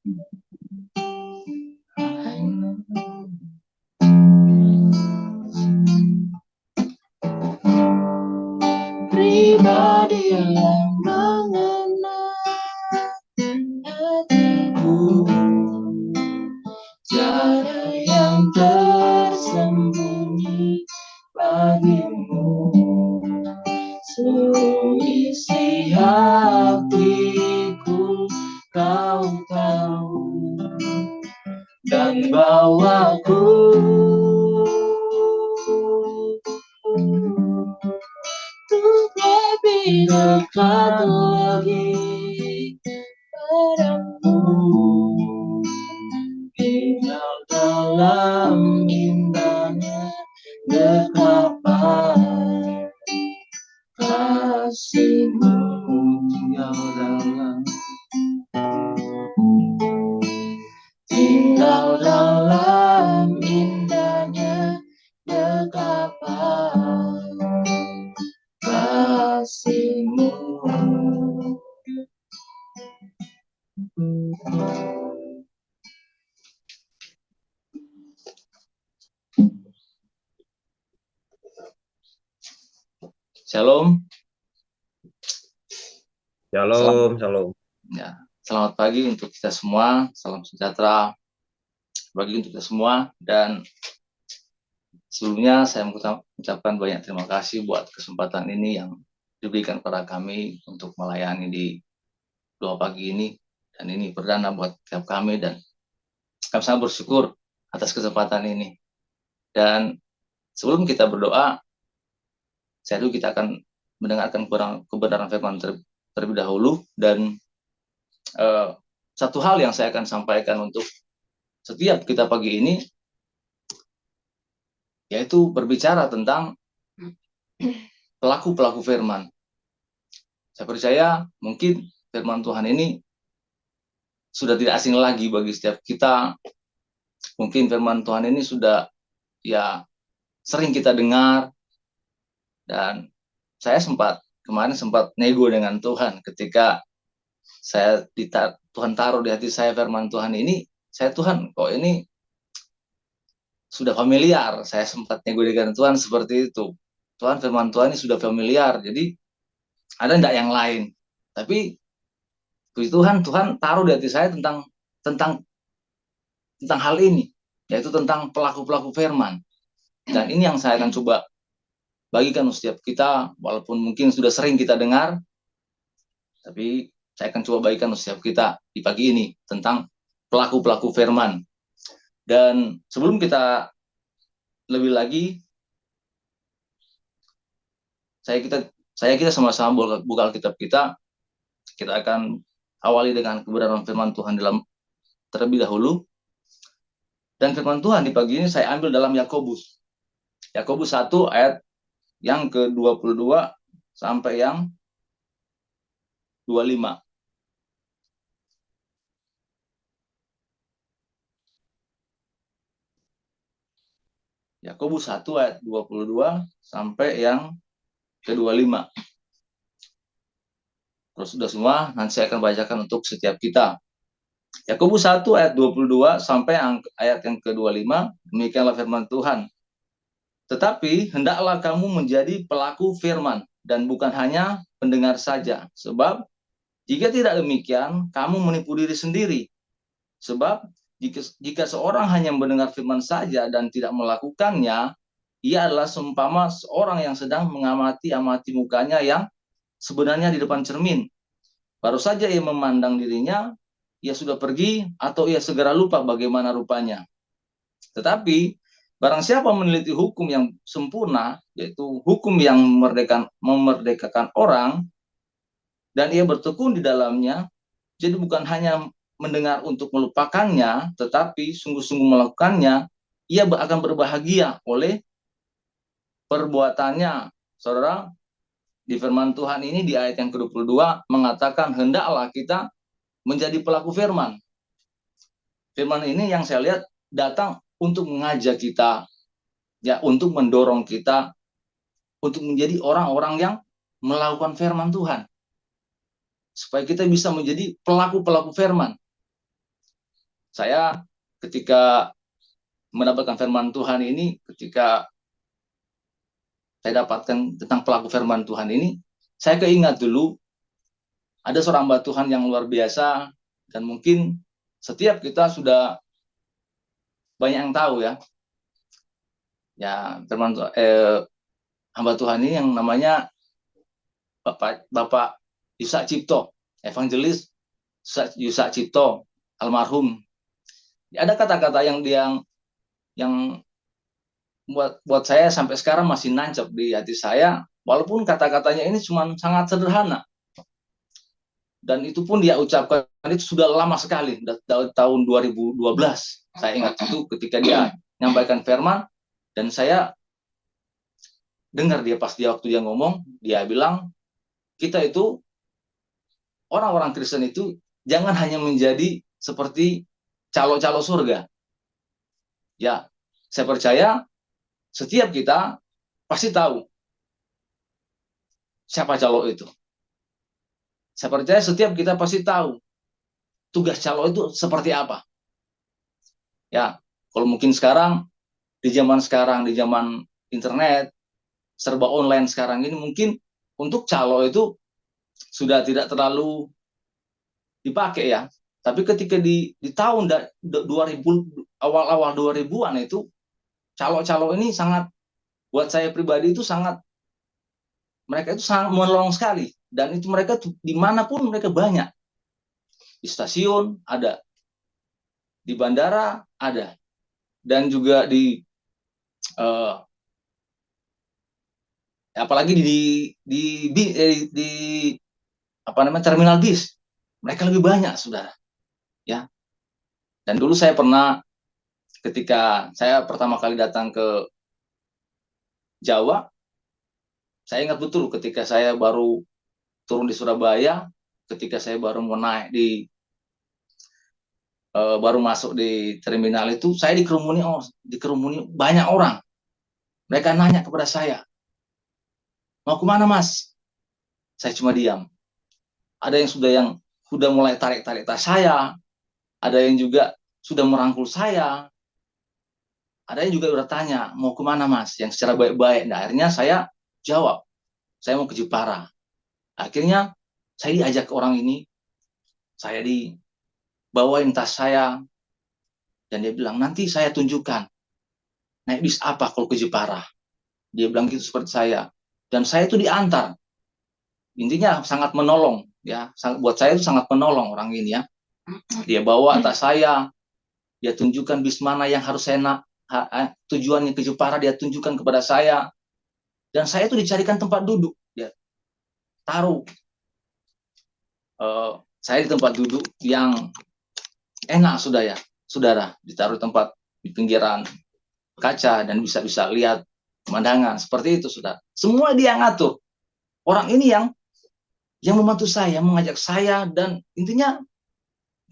Pribadi yang mengenal hatiku, cara yang tersembunyi bagimu, seluruh isi hatiku kau tahu, dan bawaku untuk lebih dekat lagi padamu, tinggal dalam indahnya dekapan kasihmu, tinggal dalam indahnya dekapan kasihmu. Shalom. Shalom. Ya, selamat pagi untuk kita semua. Salam sejahtera bagi untuk kita semua. Dan sebelumnya saya mengucapkan banyak terima kasih buat kesempatan ini yang diberikan kepada kami untuk melayani di doa pagi ini. Dan ini perdana buat tiap kami dan kami sangat bersyukur atas kesempatan ini. Dan sebelum kita berdoa, saya dulu kita akan mendengarkan kebenaran firman terlebih dahulu. Dan satu hal yang saya akan sampaikan untuk setiap kita pagi ini, yaitu berbicara tentang pelaku-pelaku firman. Saya percaya mungkin firman Tuhan ini sudah tidak asing lagi bagi setiap kita. Mungkin firman Tuhan ini sudah sering kita dengar. Dan saya kemarin sempat nego dengan Tuhan ketika Tuhan taruh di hati saya firman Tuhan ini. Tuhan, kok ini sudah familiar. Saya sempat nego dengan Tuhan seperti itu. Tuhan, firman Tuhan ini sudah familiar. Jadi ada enggak yang lain? Tapi puji Tuhan, Tuhan taruh di hati saya tentang hal ini, yaitu tentang pelaku-pelaku firman. Dan ini yang saya akan coba bagikan setiap kita, walaupun mungkin sudah sering kita dengar, tapi saya akan coba bagikan setiap kita di pagi ini tentang pelaku-pelaku firman. Dan sebelum kita lebih lagi, saya kita sama-sama buka Alkitab kita. Kita akan awali dengan kebenaran firman Tuhan terlebih dahulu. Dan firman Tuhan di pagi ini saya ambil dalam Yakobus 1 ayat yang ke-22 sampai yang 25. Yakobus 1 ayat 22 sampai yang ke-25. Kalau sudah semua, nanti saya akan bacakan untuk setiap kita. Yakobus 1 ayat 22 sampai ayat yang ke-25, demikianlah firman Tuhan. Tetapi hendaklah kamu menjadi pelaku firman dan bukan hanya pendengar saja. Sebab jika tidak demikian, kamu menipu diri sendiri. Sebab jika seorang hanya mendengar firman saja dan tidak melakukannya, ia adalah seumpama seorang yang sedang mengamati mukanya yang sebenarnya di depan cermin. Baru saja ia memandang dirinya, ia sudah pergi atau ia segera lupa bagaimana rupanya. Tetapi barang siapa meneliti hukum yang sempurna, yaitu hukum yang memerdekakan orang, dan ia bertekun di dalamnya, jadi bukan hanya mendengar untuk melupakannya, tetapi sungguh-sungguh melakukannya, ia akan berbahagia oleh perbuatannya. Saudara, di firman Tuhan ini di ayat yang ke-22 mengatakan hendaklah kita menjadi pelaku firman. Firman ini yang saya lihat datang untuk mengajak kita, untuk mendorong kita untuk menjadi orang-orang yang melakukan firman Tuhan. Supaya kita bisa menjadi pelaku-pelaku firman. Saya ketika mendapatkan firman Tuhan ini, ketika saya dapatkan tentang pelaku firman Tuhan ini, saya keingat dulu ada seorang hamba Tuhan yang luar biasa, dan mungkin setiap kita sudah banyak yang tahu ya, hamba Tuhan ini yang namanya Bapak Yusak Cipto, evangelis Yusak Cipto, almarhum. Ada kata-kata yang buat saya sampai sekarang masih nancep di hati saya, walaupun kata-katanya ini cuma sangat sederhana. Dan itu pun dia ucapkan itu sudah lama sekali, tahun 2012. Saya ingat itu ketika dia menyampaikan firman, dan saya dengar waktu dia ngomong, dia bilang, kita itu, orang-orang Kristen itu, jangan hanya menjadi seperti calo-calo surga. Ya, saya percaya setiap kita pasti tahu siapa calo itu. Saya percaya setiap kita pasti tahu tugas calo itu seperti apa. Ya, kalau mungkin sekarang, di zaman internet, serba online sekarang ini, mungkin untuk calo itu sudah tidak terlalu dipakai ya. Tapi ketika di tahun 2000, awal-awal 2000-an itu, calo-calo ini sangat, buat saya pribadi itu sangat, mereka itu sangat menolong sekali. Dan itu mereka dimanapun mereka banyak. Di stasiun ada, di bandara ada, dan juga uh, apalagi di apa namanya, terminal bis, mereka lebih banyak, saudara. Ya, dan dulu saya pernah, ketika saya pertama kali datang ke Jawa, saya ingat betul ketika saya baru turun di Surabaya, ketika saya baru mau naik baru masuk di terminal itu, saya dikerumuni banyak orang. Mereka nanya kepada saya, mau kemana mas? Saya cuma diam. Ada yang sudah mulai tarik-tarik tas saya, ada yang juga sudah merangkul saya, ada yang juga bertanya, mau kemana mas? Yang secara baik-baik. Nah, akhirnya saya jawab, saya mau ke Jepara. Akhirnya saya diajak ke orang ini, saya dibawain tas saya, dan dia bilang, nanti saya tunjukkan naik bis apa kalau ke Jepara. Dia bilang gitu seperti saya. Dan saya itu diantar. Intinya sangat menolong. Ya, buat saya itu sangat menolong orang ini ya. Dia bawa tas saya, dia tunjukkan bis mana yang harus saya tujuannya ke Jepara, dia tunjukkan kepada saya. Dan saya itu dicarikan tempat duduk. Dia taruh saya di tempat duduk yang enak, saudara, ditaruh tempat di pinggiran kaca dan bisa lihat pemandangan seperti itu, saudara. Semua dia ngatur. Orang ini yang membantu saya, mengajak saya, dan intinya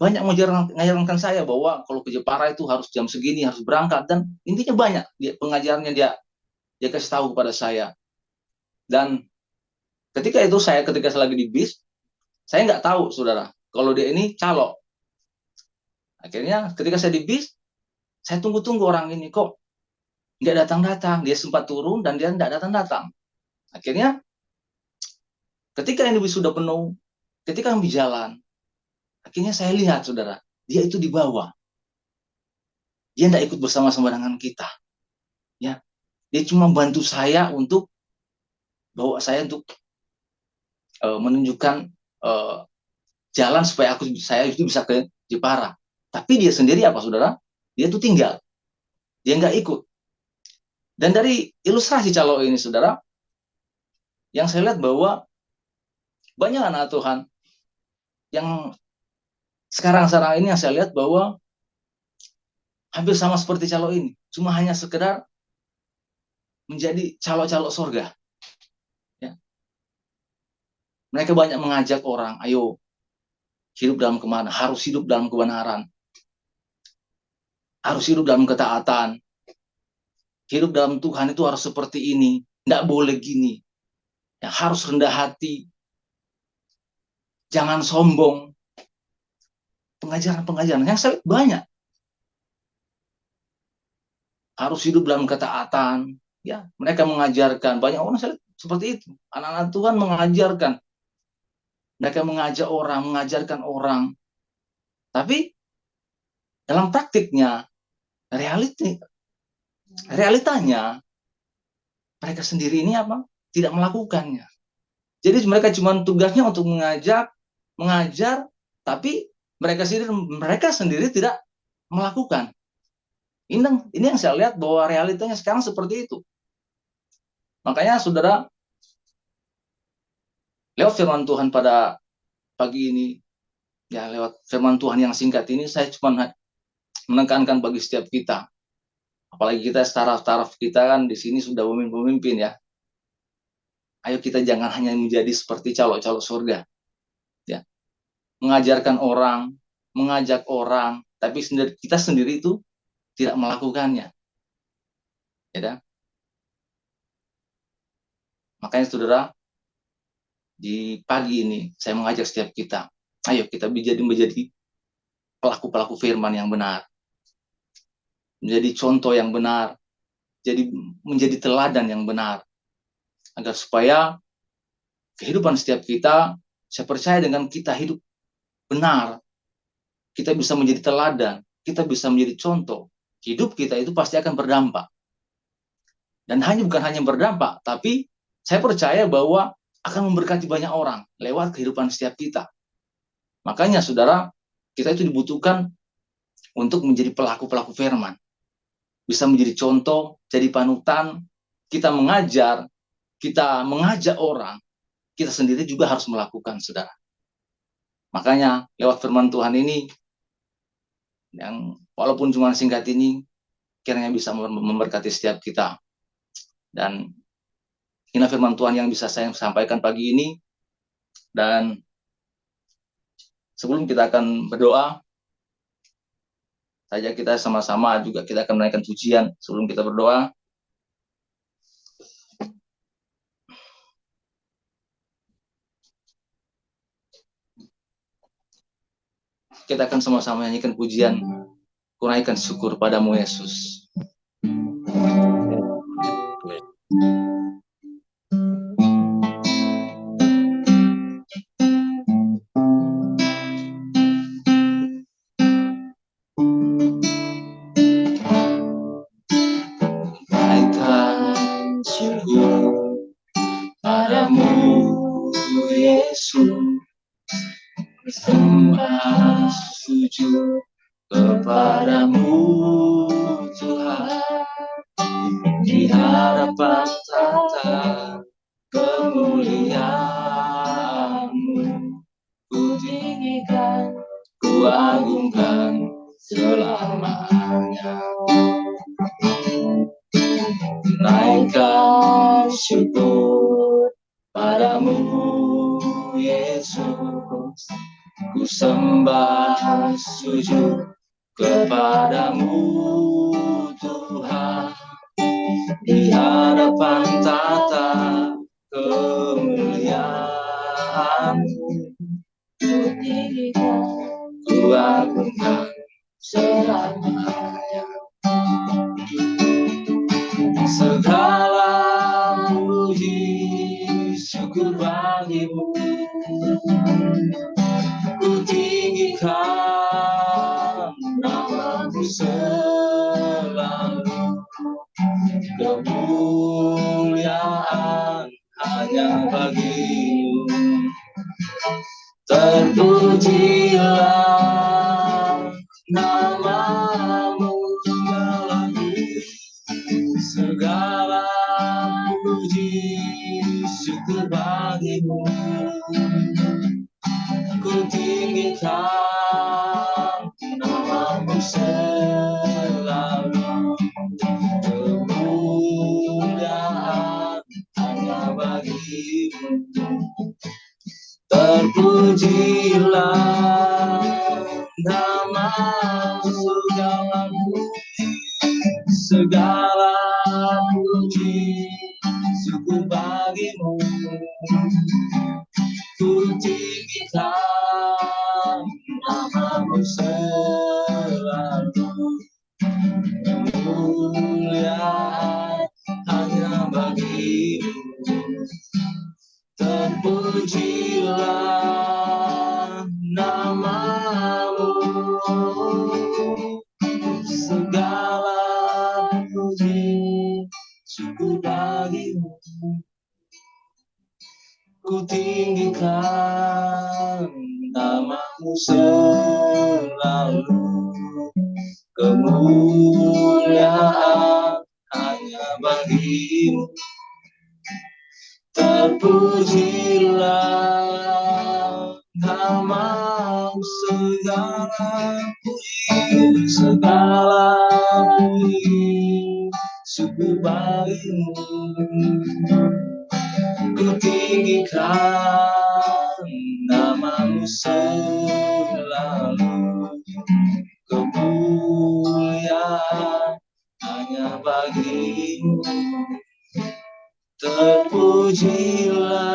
banyak mengajarkan saya bahwa kalau ke Jepara itu harus jam segini, harus berangkat, dan intinya banyak pengajarannya dia kasih tahu kepada saya. Dan ketika saya lagi di bis, saya nggak tahu, saudara, kalau dia ini calo. Akhirnya ketika saya di bis, saya tunggu-tunggu orang ini kok nggak datang-datang. Dia sempat turun dan dia nggak datang-datang. Akhirnya ketika ini bis sudah penuh, ketika kami jalan, akhirnya saya lihat, saudara, dia itu di bawah. Dia nggak ikut bersama-sama dengan kita. Ya, dia cuma bantu saya untuk bawa saya untuk menunjukkan jalan supaya saya itu bisa ke Jepara. Tapi dia sendiri apa, saudara? Dia itu tinggal. Dia nggak ikut. Dan dari ilustrasi calo ini, saudara, yang saya lihat bahwa banyak anak Tuhan yang sekarang ini, yang saya lihat bahwa hampir sama seperti calo ini. Cuma hanya sekedar menjadi calo-calo surga. Ya. Mereka banyak mengajak orang, ayo hidup dalam kemana, harus hidup dalam kebenaran, harus hidup dalam ketaatan, hidup dalam Tuhan itu harus seperti ini, tidak boleh gini, ya, harus rendah hati, jangan sombong. Pengajaran-pengajaran yang saya lihat banyak, harus hidup dalam ketaatan. Ya, mereka mengajarkan, banyak orang seperti itu. Anak-anak Tuhan mengajarkan, mereka mengajak orang, mengajarkan orang. Tapi dalam praktiknya, realitanya mereka sendiri ini apa? Tidak melakukannya. Jadi mereka cuma tugasnya untuk mengajar, tapi mereka sendiri tidak melakukan. Ini yang saya lihat bahwa realitanya sekarang seperti itu. Makanya saudara, lewat firman Tuhan pada pagi ini, ya lewat firman Tuhan yang singkat ini, saya cuma menekankan bagi setiap kita. Apalagi kita taraf kita kan di sini sudah pemimpin ya. Ayo kita jangan hanya menjadi seperti calo-calo surga. Ya. Mengajarkan orang, mengajak orang, tapi kita sendiri itu tidak melakukannya. Ya. Makanya saudara, di pagi ini saya mengajak setiap kita, ayo kita menjadi pelaku-pelaku firman yang benar. Menjadi contoh yang benar, menjadi teladan yang benar. Agar supaya kehidupan setiap kita, saya percaya dengan kita hidup benar, kita bisa menjadi teladan, kita bisa menjadi contoh. Hidup kita itu pasti akan berdampak. Dan bukan hanya berdampak, tapi saya percaya bahwa akan memberkati banyak orang lewat kehidupan setiap kita. Makanya saudara, kita itu dibutuhkan untuk menjadi pelaku-pelaku firman. Bisa menjadi contoh, jadi panutan, kita mengajar, kita mengajak orang, kita sendiri juga harus melakukan, saudara. Makanya lewat firman Tuhan ini, yang walaupun cuma singkat ini, kiranya bisa memberkati setiap kita. Dan inilah firman Tuhan yang bisa saya sampaikan pagi ini. Dan sebelum kita akan berdoa, saja kita sama-sama juga kita akan menaikkan pujian sebelum kita berdoa. Kita akan sama-sama nyanyikan pujian, kuraikan syukur padamu Yesus. Kuraikan syukur padamu Yesus, sembah sujud kepadamu Tuhan, di hadapan tahta kemuliaan-Mu, ku tinggikan, ku agungkan selamanya. Naikkan syukur padamu Yesus, ku sembah sujud kepadamu Tuhan, di hadapan tahta kemuliaan-Mu, ku tinggikan, ku agungkan selamanya. Segala puji syukur bagimu, ku tinggikan nama-Mu selalu. Kemuliaan hanya bagi-Mu. Terpujilah nama-Mu segala puji syukur bagi-Mu, ku tinggikan nama-Mu selalu. Kemuliaan hanya bagi-Mu. Terpujilah nama-Mu segala puji syukur bagi-Mu, ku tinggikan nama-Mu selalu. Kemuliaan Terpujilah namamu, segala puji syukur bagimu. Ku tinggikan namamu selalu, kemuliaan hanya bagimu. Terpujilah namamu, segala puji syukur bagimu. Ku tinggikan namamu selalu, kemuliaan hanya bagimu. Terpujilah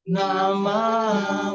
namamu,